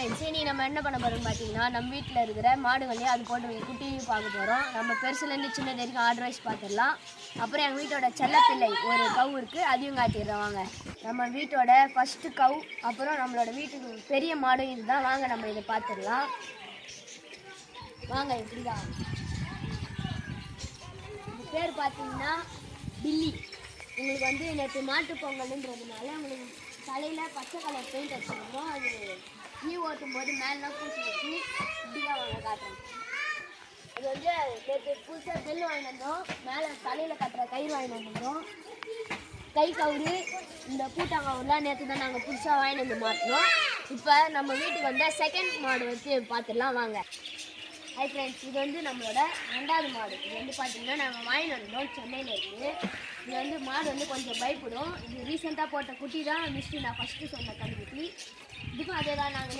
Friends, இன்னைக்கு நம்ம என்ன பண்ண போகிறோம்னு பார்த்தீங்கன்னா, நம்ம வீட்டில் இருக்கிற மாடுகளையும் அது போட்டு குட்டி பார்க்க போகிறோம். நம்ம பெருசுலேருந்து சின்னது வரைக்கும் ஆர்டர் வைஸ் பார்த்துடலாம். அப்புறம் எங்கள் வீட்டோட செல்லப்பிள்ளை ஒரு கவு இருக்குது, அதையும் காட்டிடுறோம் வாங்க. நம்ம வீட்டோட ஃபஸ்ட்டு கவு, அப்புறம் நம்மளோட வீட்டுக்கு பெரிய மாடும் இதுதான். வாங்க நம்ம இதை பார்த்துடலாம் வாங்க. இப்படி தான் இது பேர் பார்த்தீங்கன்னா பில்லி. உங்களுக்கு வந்து நேற்று மாட்டு பொங்கல்ன்றதுனால உங்களுக்கு தலையில் பச்சை கலர் பெயிண்ட் வச்சுருக்கோம். அது நீ ஓட்டும் போது மேலாம் பூசி வச்சு இப்படிதான் வாங்க காட்டுறோம். அது வந்து நேற்று புதுசாக பெல் வாங்கிட்டு வந்தோம், மேலே தலையில் கட்டுற கயிறு வாங்கிட்டு வந்தோம். கை கவுரு இந்த பூட்டாங்கவுலாம் நேற்று தான் நாங்கள் புதுசாக வாங்கிட்டு வந்து மாட்டினோம். இப்போ நம்ம வீட்டுக்கு வந்தால் செகண்ட் மாடு வச்சு பார்த்துடலாம் வாங்க. ஹை ஃப்ரெண்ட்ஸ், இது வந்து நம்மளோட 2வது மாடு. இது வந்து பார்த்தீங்கன்னா நாங்கள் வாங்கிட்டு வந்தோம், சென்னையில் இருக்குது. இது வந்து மாடு வந்து கொஞ்சம் பயப்படும். இது ரீசெண்டாக போட்ட குட்டி தான் மிஸ்டி, நான் ஃபஸ்ட்டு சொன்ன கண்டுக்குட்டி. இதுக்கும் அதே தான். நாங்கள்